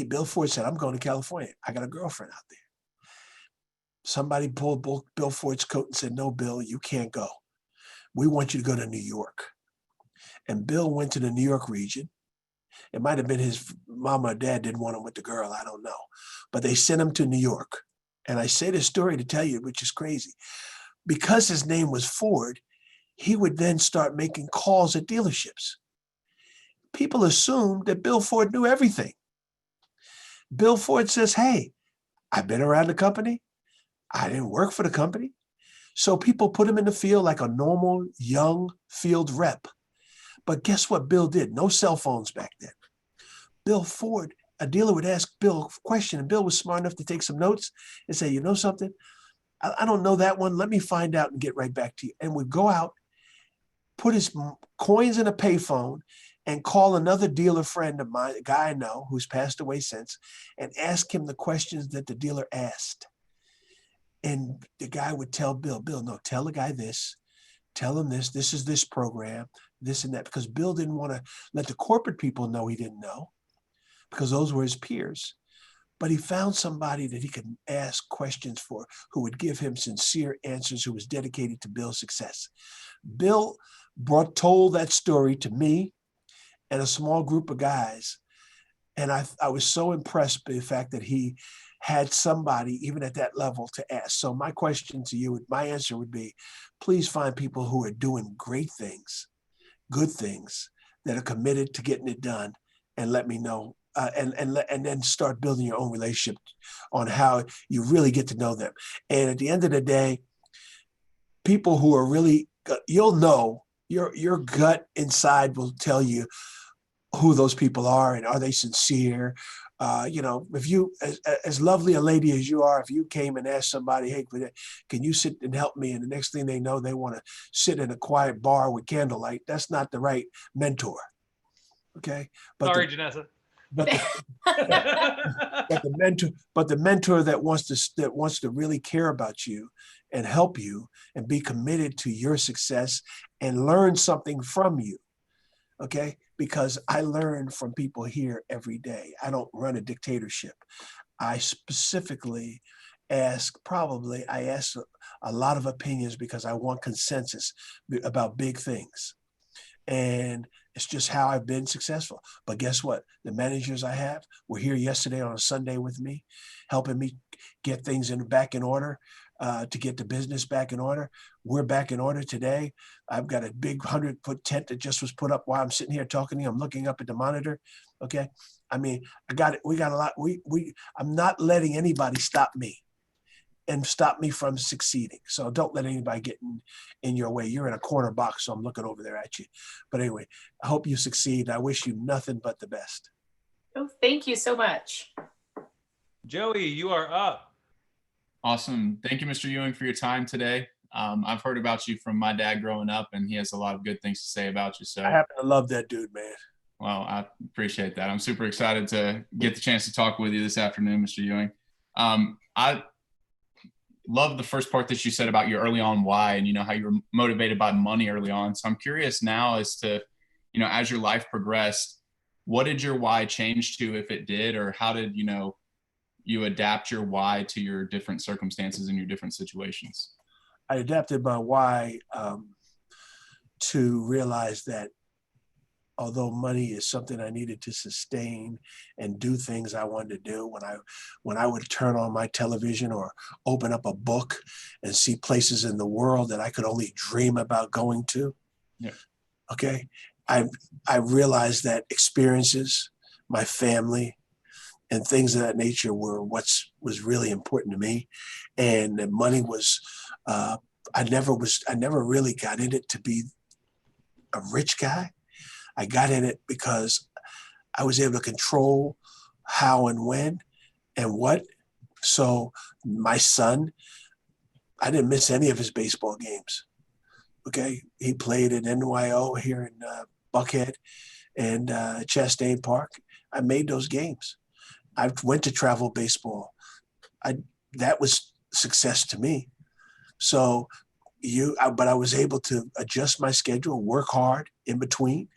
S2: Bill Ford said, I'm going to California. I got a girlfriend out there. Somebody pulled Bill Ford's coat and said, no, Bill, you can't go. We want you to go to New York. And Bill went to the New York region. It might have been his mom or dad didn't want him with the girl. I don't know. But they sent him to New York. And I say this story to tell you, which is crazy. Because his name was Ford, he would then start making calls at dealerships. People assumed that Bill Ford knew everything. Bill Ford says, hey, I've been around the company. I didn't work for the company. So people put him in the field like a normal young field rep. But guess what Bill did? No cell phones back then. Bill Ford, a dealer would ask Bill a question, and Bill was smart enough to take some notes and say, you know something? I don't know that one. Let me find out and get right back to you. And would go out, put his coins in a payphone, and call another dealer friend of mine, a guy I know who's passed away since, and ask him the questions that the dealer asked. And the guy would tell Bill, no, tell the guy this, tell him this is this program, this and that, because Bill didn't want to let the corporate people know he didn't know, because those were his peers. But he found somebody that he could ask questions for, who would give him sincere answers, who was dedicated to Bill's success. Bill told that story to me and a small group of guys. And I was so impressed by the fact that he had somebody, even at that level, to ask. So my question to you, my answer would be, please find people who are doing great things, good things, that are committed to getting it done, and let me know. And then start building your own relationship on how you really get to know them. And at the end of the day, people who are really, you'll know, your gut inside will tell you who those people are and are they sincere. If you, as lovely a lady as you are, if you came and asked somebody, hey, can you sit and help me? And the next thing they know, they want to sit in a quiet bar with candlelight. That's not the right mentor. Okay.
S1: Sorry, Janessa.
S2: But the mentor that wants to really care about you and help you and be committed to your success and learn something from you. Okay, because I learn from people here every day. I don't run a dictatorship. I specifically ask a lot of opinions because I want consensus about big things. And it's just how I've been successful. But guess what? The managers I have were here yesterday on a Sunday with me, helping me get things back in order, to get the business back in order. We're back in order today. I've got a big 100-foot tent that just was put up while I'm sitting here talking to you. I'm looking up at the monitor. Okay. I mean, we got a lot. I'm not letting anybody stop me and stop me from succeeding. So don't let anybody get in your way. You're in a corner box, so I'm looking over there at you. But anyway, I hope you succeed. I wish you nothing but the best.
S5: Oh, thank you so much.
S1: Joey, you are up.
S6: Awesome. Thank you, Mr. Ewing, for your time today. I've heard about you from my dad growing up, and he has a lot of good things to say about you. So
S2: I happen to love that dude, man.
S6: Well, I appreciate that. I'm super excited to get the chance to talk with you this afternoon, Mr. Ewing. I love the first part that you said about your early on why, and how you were motivated by money early on. So I'm curious now as to, as your life progressed, what did your why change to, if it did, or how did you adapt your why to your different circumstances and your different situations?
S2: I adapted my why to realize that although money is something I needed to sustain and do things I wanted to do, when I would turn on my television or open up a book and see places in the world that I could only dream about going to,
S6: yeah.
S2: Okay, I realized that experiences, my family, and things of that nature were was really important to me, and that money was. I never really got in it to be a rich guy. I got in it because I was able to control how and when and what. So my son, I didn't miss any of his baseball games. Okay, he played at NYO here in Buckhead and Chastain Park. I made those games. I went to travel baseball. That was success to me. So but I was able to adjust my schedule, work hard in between,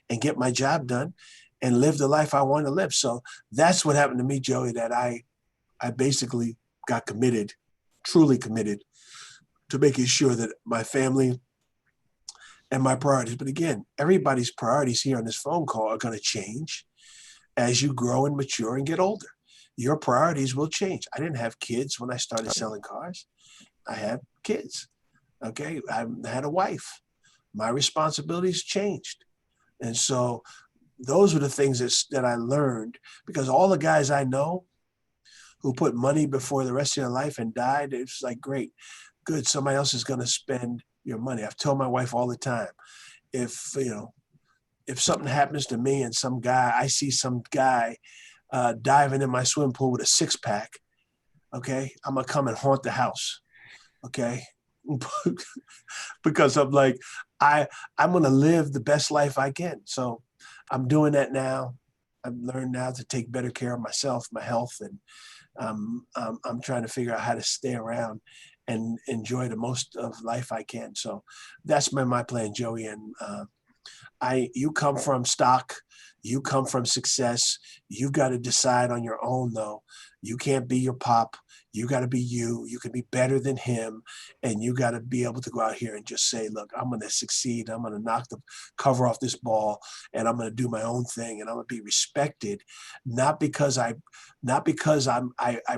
S2: and get my job done and live the life I want to live. So that's what happened to me, Joey, that I basically got committed, truly committed to making sure that my family and my priorities, but again, everybody's priorities here on this phone call are going to change as you grow and mature and get older. Your priorities will change. I didn't have kids when I started selling cars. I had kids. Okay. I had a wife. My responsibilities changed. And so those were the things that I learned, because all the guys I know who put money before the rest of their life and died, it's like, great, good. Somebody else is going to spend your money. I've told my wife all the time, if something happens to me and I see some guy diving in my swimming pool with a 6-pack, okay, I'm going to come and haunt the house. Okay. Because I'm like, I'm going to live the best life I can. So I'm doing that now. I've learned now to take better care of myself, my health, and I'm trying to figure out how to stay around and enjoy the most of life I can. So that's my plan, Joey. And you come from stock, you come from success. You've got to decide on your own, though. You can't be your pop. You got to be you. You can be better than him. And you got to be able to go out here and just say, look, I'm going to succeed. I'm going to knock the cover off this ball, and I'm going to do my own thing, and I'm going to be respected, not because I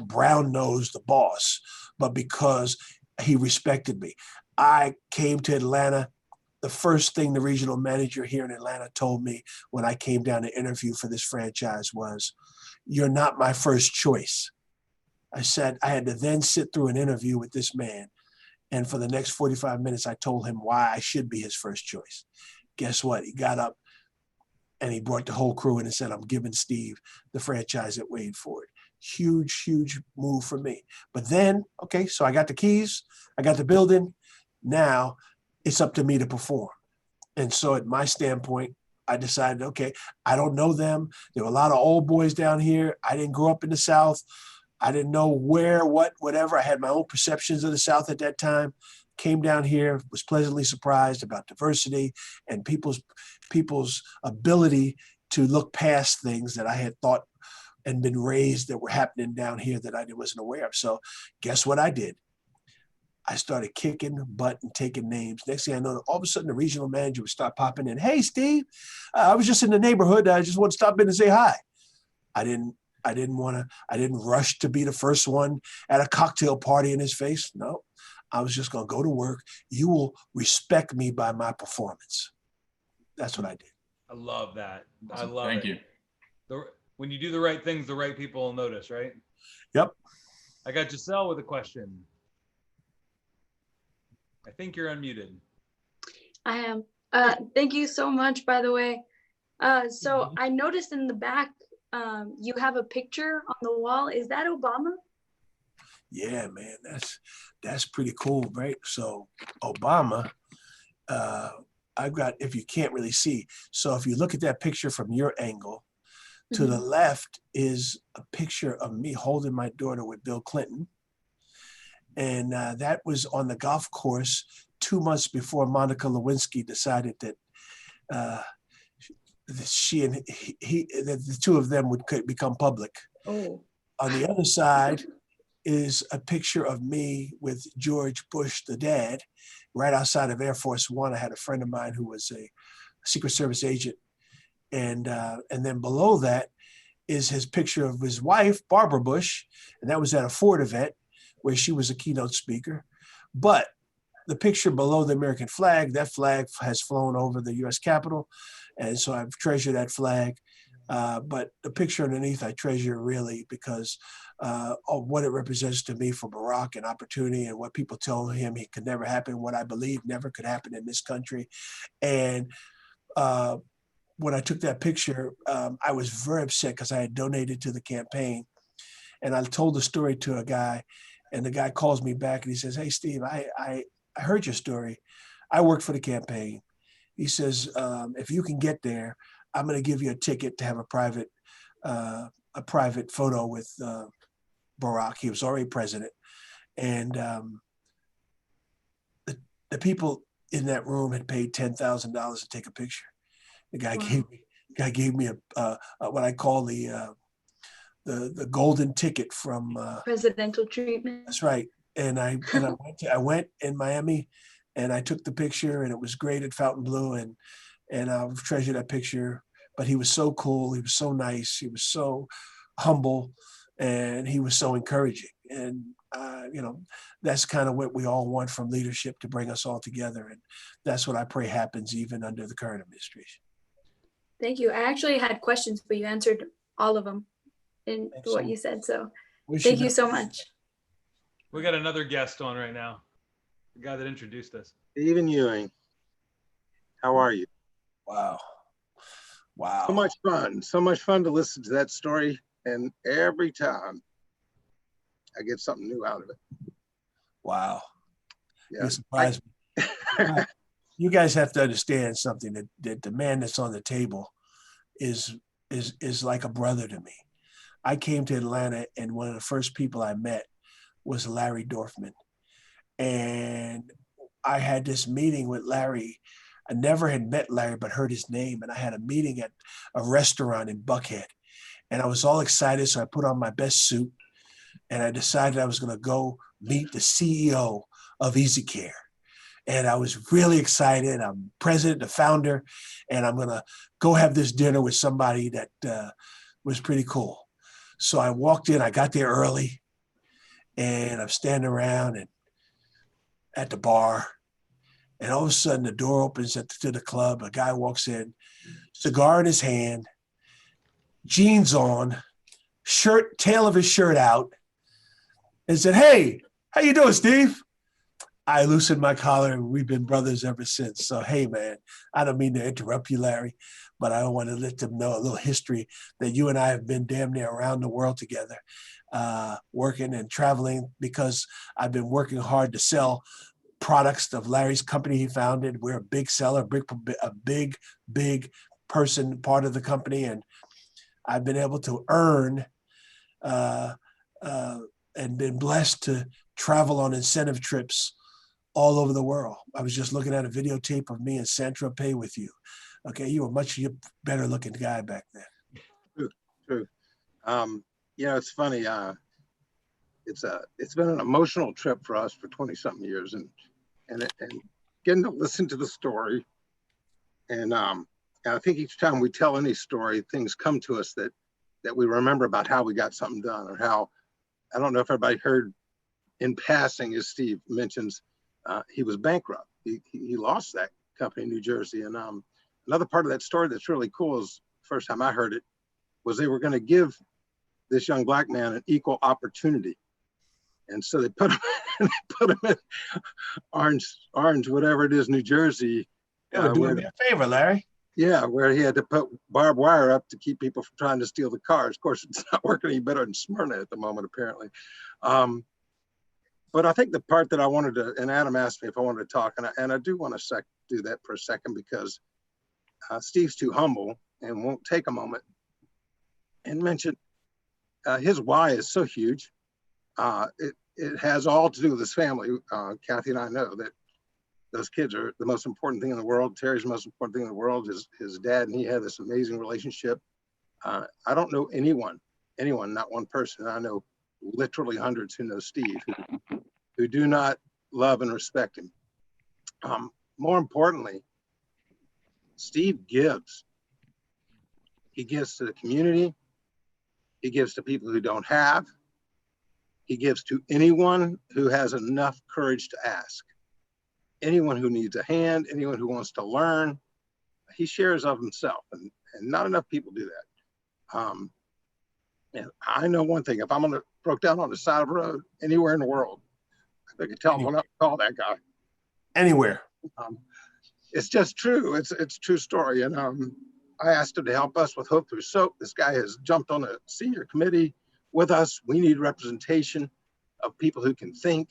S2: brown nosed the boss, but because he respected me. I came to Atlanta. The first thing the regional manager here in Atlanta told me when I came down to interview for this franchise was, "You're not my first choice." I said I had to then sit through an interview with this man. And for the next 45 minutes, I told him why I should be his first choice. Guess what? He got up and he brought the whole crew in and said, I'm giving Steve the franchise at Wade Ford. Huge, huge move for me. But then, okay, so I got the keys, I got the building. Now it's up to me to perform. And so at my standpoint, I decided, okay, I don't know them. There were a lot of old boys down here. I didn't grow up in the South. I didn't know where, what, whatever. I had my own perceptions of the South at that time. Came down here, was pleasantly surprised about diversity and people's ability to look past things that I had thought and been raised that were happening down here that I wasn't aware of. So guess what I did? I started kicking butt and taking names. Next thing I know, all of a sudden the regional manager would start popping in. Hey, Steve, I was just in the neighborhood. I just want to stop in and say hi. I didn't rush to be the first one at a cocktail party in his face. No, I was just going to go to work. You will respect me by my performance. That's what I did.
S1: I love that.
S6: Awesome.
S1: I love
S6: Thank
S1: it.
S6: you.
S1: When you do the right things, the right people will notice, right?
S2: Yep.
S1: I got Giselle with a question. I think you're unmuted.
S7: I am. Thank you so much, by the way. So I noticed in the back, you have a picture on the wall. Is that Obama?
S2: Yeah, man, that's pretty cool, right? So Obama, I've got, if you can't really see, so if you look at that picture from your angle, to the left is a picture of me holding my daughter with Bill Clinton. And that was on the golf course 2 months before Monica Lewinsky decided that she and that the two of them would become public.
S7: Oh.
S2: On the other side is a picture of me with George Bush, the dad, right outside of Air Force One. I had a friend of mine who was a Secret Service agent. And then below that is his picture of his wife, Barbara Bush. And that was at a Ford event where she was a keynote speaker. But the picture below the American flag, that flag has flown over the US Capitol. And so I've treasured that flag. But the picture underneath, I treasure really because of what it represents to me for Barack and opportunity, and what people tell him he could never happen, what I believe never could happen in this country. And when I took that picture, I was very upset because I had donated to the campaign. And I told the story to a guy, and the guy calls me back and he says, "Hey, Steve, I heard your story. I worked for the campaign." He says, "If you can get there, I'm going to give you a ticket to have a private photo with Barack." He was already president. And the people in that room had paid $10,000 to take a picture. The guy gave me a what I call the golden ticket from
S7: Presidential treatment.
S2: That's right. And I went in Miami, and I took the picture, and it was great at Fontainebleau, and I've treasured that picture. But he was so cool. He was so nice. He was so humble, and he was so encouraging. And that's kind of what we all want from leadership, to bring us all together. And that's what I pray happens even under the current administration.
S7: Thank you. I actually had questions, but you answered all of them in what you said. So thank you so much.
S1: We got another guest on right now, the guy that introduced us.
S8: Stephen Ewing, how are you?
S2: Wow.
S8: So much fun to listen to that story, and every time I get something new out of it.
S2: Wow.
S8: Yeah.
S2: You surprised me. You guys have to understand something, that the man that's on the table is like a brother to me. I came to Atlanta, and one of the first people I met was Larry Dorfman. And I had this meeting with Larry. I never had met Larry, but heard his name. And I had a meeting at a restaurant in Buckhead. And I was all excited. So I put on my best suit and I decided I was going to go meet the CEO of Easy Care. And I was really excited. I'm president, the founder, and I'm going to go have this dinner with somebody that was pretty cool. So I walked in, I got there early, and I'm standing around and at the bar. And all of a sudden, the door opens to the club. A guy walks in, cigar in his hand, jeans on, shirt, tail of his shirt out, and said, "Hey, how you doing, Steve?" I loosened my collar, and we've been brothers ever since. So, hey, man, I don't mean to interrupt you, Larry, but I want to let them know a little history that you and I have been damn near around the world together, working and traveling because I've been working hard to sell products of Larry's company he founded. We're a big seller, a big person, part of the company. And I've been able to earn and been blessed to travel on incentive trips all over the world. I was just looking at a videotape of me in Saint-Tropez with you. Okay, you were much better looking guy back then.
S8: True. It's funny. It's been an emotional trip for us for 20 something years, and getting to listen to the story. And I think each time we tell any story, things come to us that we remember about how we got something done, or how, I don't know if everybody heard in passing, as Steve mentions, he was bankrupt. He lost that company in New Jersey. And another part of that story that's really cool is, first time I heard it, was they were going to give this young black man an equal opportunity. And so they put him in orange, whatever it is, New Jersey.
S2: Yeah, doing me a favor, Larry.
S8: Yeah, where he had to put barbed wire up to keep people from trying to steal the cars. Of course, it's not working any better in Smyrna at the moment, apparently. But I think the part that I wanted to, and Adam asked me if I wanted to talk, and I do want to do that for a second, because Steve's too humble and won't take a moment and mention his why is so huge. It has all to do with his family. Kathy and I know that those kids are the most important thing in the world. Terry's the most important thing in the world. His dad and he had this amazing relationship. I don't know anyone, not one person. I know literally hundreds who know Steve, who do not love and respect him. More importantly, Steve gives. He gives to the community. He gives to people who don't have. He gives to anyone who has enough courage to ask. Anyone who needs a hand, anyone who wants to learn, he shares of himself, and not enough people do that. And I know one thing: if I'm broke down on the side of the road anywhere in the world, I could tell when I call that guy.
S2: Anywhere.
S8: It's just true. It's a true story. And I asked him to help us with Hope Through Soap. This guy has jumped on a senior committee with us. We need representation of people who can think.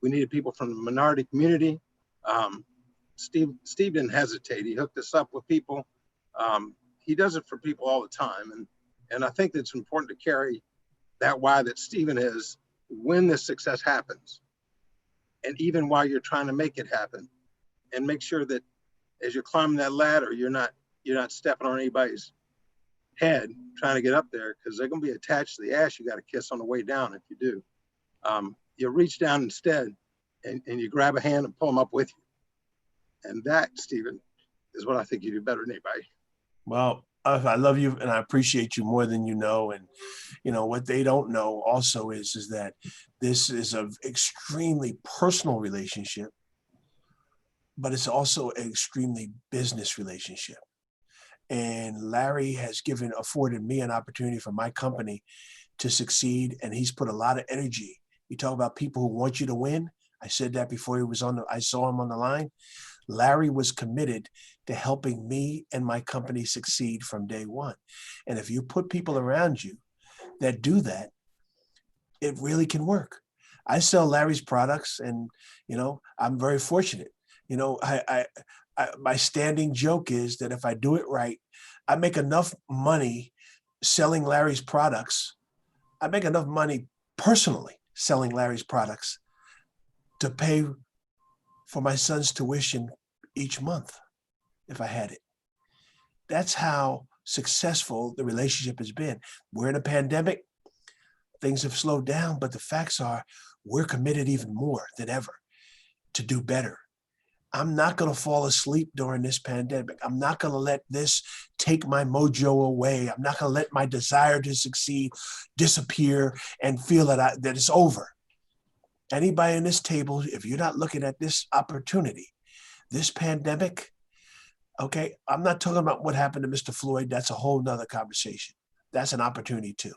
S8: We needed people from the minority community. Steve didn't hesitate. He hooked us up with people. He does it for people all the time. And I think it's important to carry that why that Stephen is when this success happens. And even while you're trying to make it happen, and make sure that as you're climbing that ladder, you're not stepping on anybody's head trying to get up there, because they're going to be attached to the ass you got to kiss on the way down if you do. You reach down instead and you grab a hand and pull them up with you. And that, Stephen, is what I think you do better than anybody.
S2: Well, I love you and I appreciate you more than you know. And, what they don't know also is that this is an extremely personal relationship, but it's also an extremely business relationship. And Larry has afforded me an opportunity for my company to succeed. And he's put a lot of energy. You talk about people who want you to win. I said that before I saw him on the line. Larry was committed to helping me and my company succeed from day one. And if you put people around you that do that, it really can work. I sell Larry's products, and I'm very fortunate. You know, my standing joke is that if I do it right, I make enough money selling Larry's products. I make enough money personally selling Larry's products to pay for my son's tuition each month if I had it. That's how successful the relationship has been. We're in a pandemic. Things have slowed down, but the facts are we're committed even more than ever to do better. I'm not going to fall asleep during this pandemic. I'm not going to let this take my mojo away. I'm not going to let my desire to succeed disappear and feel that it's over. Anybody in this table, if you're not looking at this opportunity, this pandemic, okay, I'm not talking about what happened to Mr. Floyd. That's a whole nother conversation. That's an opportunity too.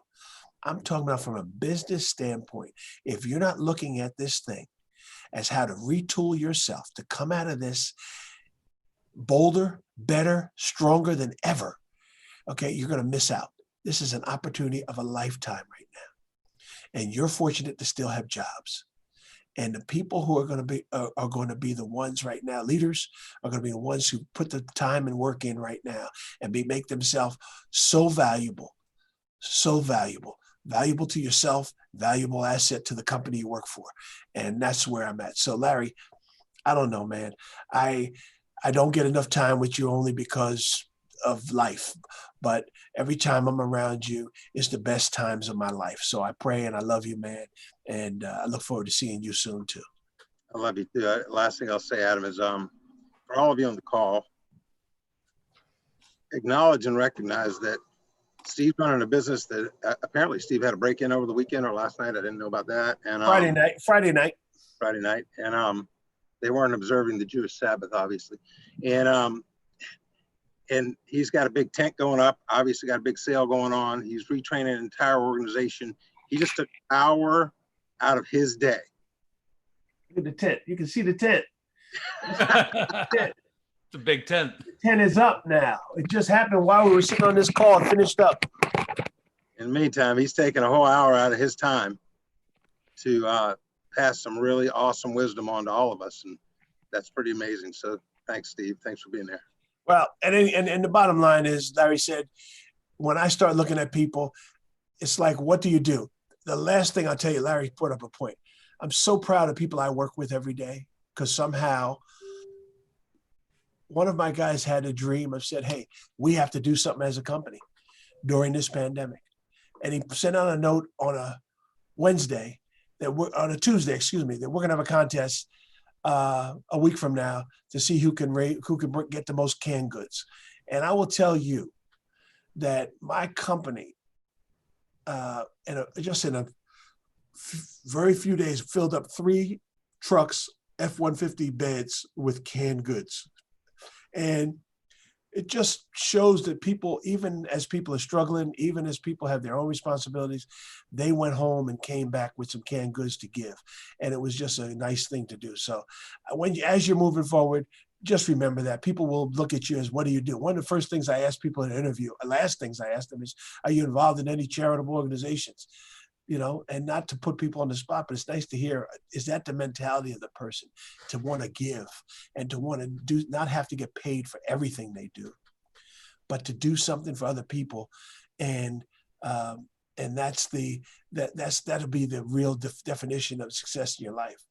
S2: I'm talking about from a business standpoint. If you're not looking at this thing as how to retool yourself to come out of this bolder, better, stronger than ever, okay, you're going to miss out. This is an opportunity of a lifetime right now. And you're fortunate to still have jobs. And the people who are going to be the ones right now, leaders are going to be the ones who put the time and work in right now and make themselves so valuable to yourself, valuable asset to the company you work for. And that's where I'm at. So Larry, I don't know, man. I don't get enough time with you only because of life, but every time I'm around you, it's the best times of my life. So I pray and I love you, man. And I look forward to seeing you soon too.
S8: I love you too. Last thing I'll say, Adam, is for all of you on the call, acknowledge and recognize that Steve's running a business that apparently Steve had a break-in over the weekend or last night. I didn't know about that. And
S2: Friday night.
S8: And they weren't observing the Jewish Sabbath, obviously. And he's got a big tent going up, obviously got a big sale going on. He's retraining an entire organization. He just took an hour out of his day.
S2: Look at the tent. You can see the tent.
S1: It's a big tent.
S2: The tent is up now. It just happened while we were sitting on this call and finished up.
S8: In the meantime, he's taken a whole hour out of his time to pass some really awesome wisdom on to all of us. And that's pretty amazing. So thanks, Steve. Thanks for being there.
S2: Well, and the bottom line is, Larry said, when I start looking at people, it's like, what do you do? The last thing I'll tell you, Larry put up a point. I'm so proud of people I work with every day because somehow one of my guys had a dream of said, hey, we have to do something as a company during this pandemic. And he sent out a note on a Tuesday, that we're going to have a contest a week from now to see who can get the most canned goods. And I will tell you that my company, just in a very few days, filled up 3 trucks, F-150 beds with canned goods. And it just shows that people, even as people are struggling, even as people have their own responsibilities, they went home and came back with some canned goods to give. And it was just a nice thing to do. So as you're moving forward, just remember that people will look at you as, what do you do? One of the first things I ask people in an interview, last things I ask them is, are you involved in any charitable organizations? You know, and not to put people on the spot, but it's nice to hear, is that the mentality of the person, to want to give and to want to do, not have to get paid for everything they do, but to do something for other people. And that'll be the real definition of success in your life.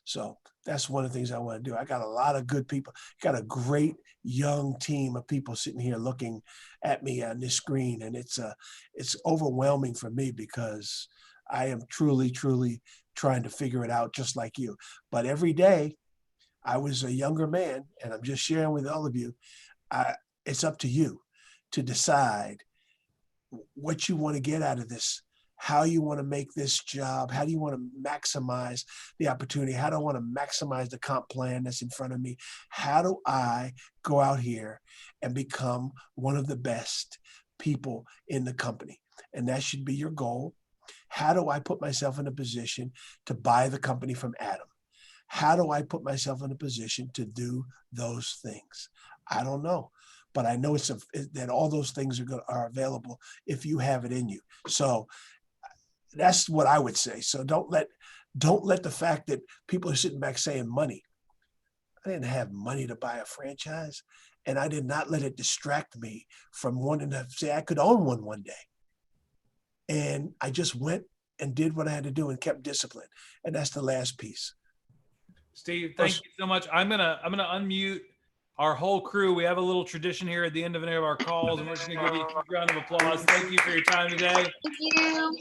S2: So that's one of the things I want to do. I got a lot of good people, got a great young team of people sitting here looking at me on this screen. And it's overwhelming for me because I am truly, truly trying to figure it out just like you. But every day I was a younger man, and I'm just sharing with all of you, it's up to you to decide what you want to get out of this, how you want to make this job, how do you want to maximize the opportunity, how do I want to maximize the comp plan that's in front of me, how do I go out here and become one of the best people in the company? And that should be your goal. How do I put myself in a position to buy the company from Adam? How do I put myself in a position to do those things? I don't know, but I know that all those things are available if you have it in you. So that's what I would say. So don't let the fact that people are sitting back saying money. I didn't have money to buy a franchise, and I did not let it distract me from wanting to say I could own one day. And I just went and did what I had to do and kept discipline. And that's the last piece.
S1: Steve, thank you so much. I'm gonna unmute our whole crew. We have a little tradition here at the end of any of our calls, and we're just gonna give you a huge round of applause. Thank you for your time today.
S9: Thank you.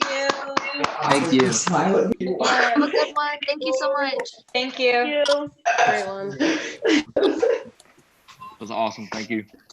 S10: Thank you.
S9: Have a good one. Thank you so much.
S5: Thank you.
S11: Great one.
S10: It was awesome. Thank you.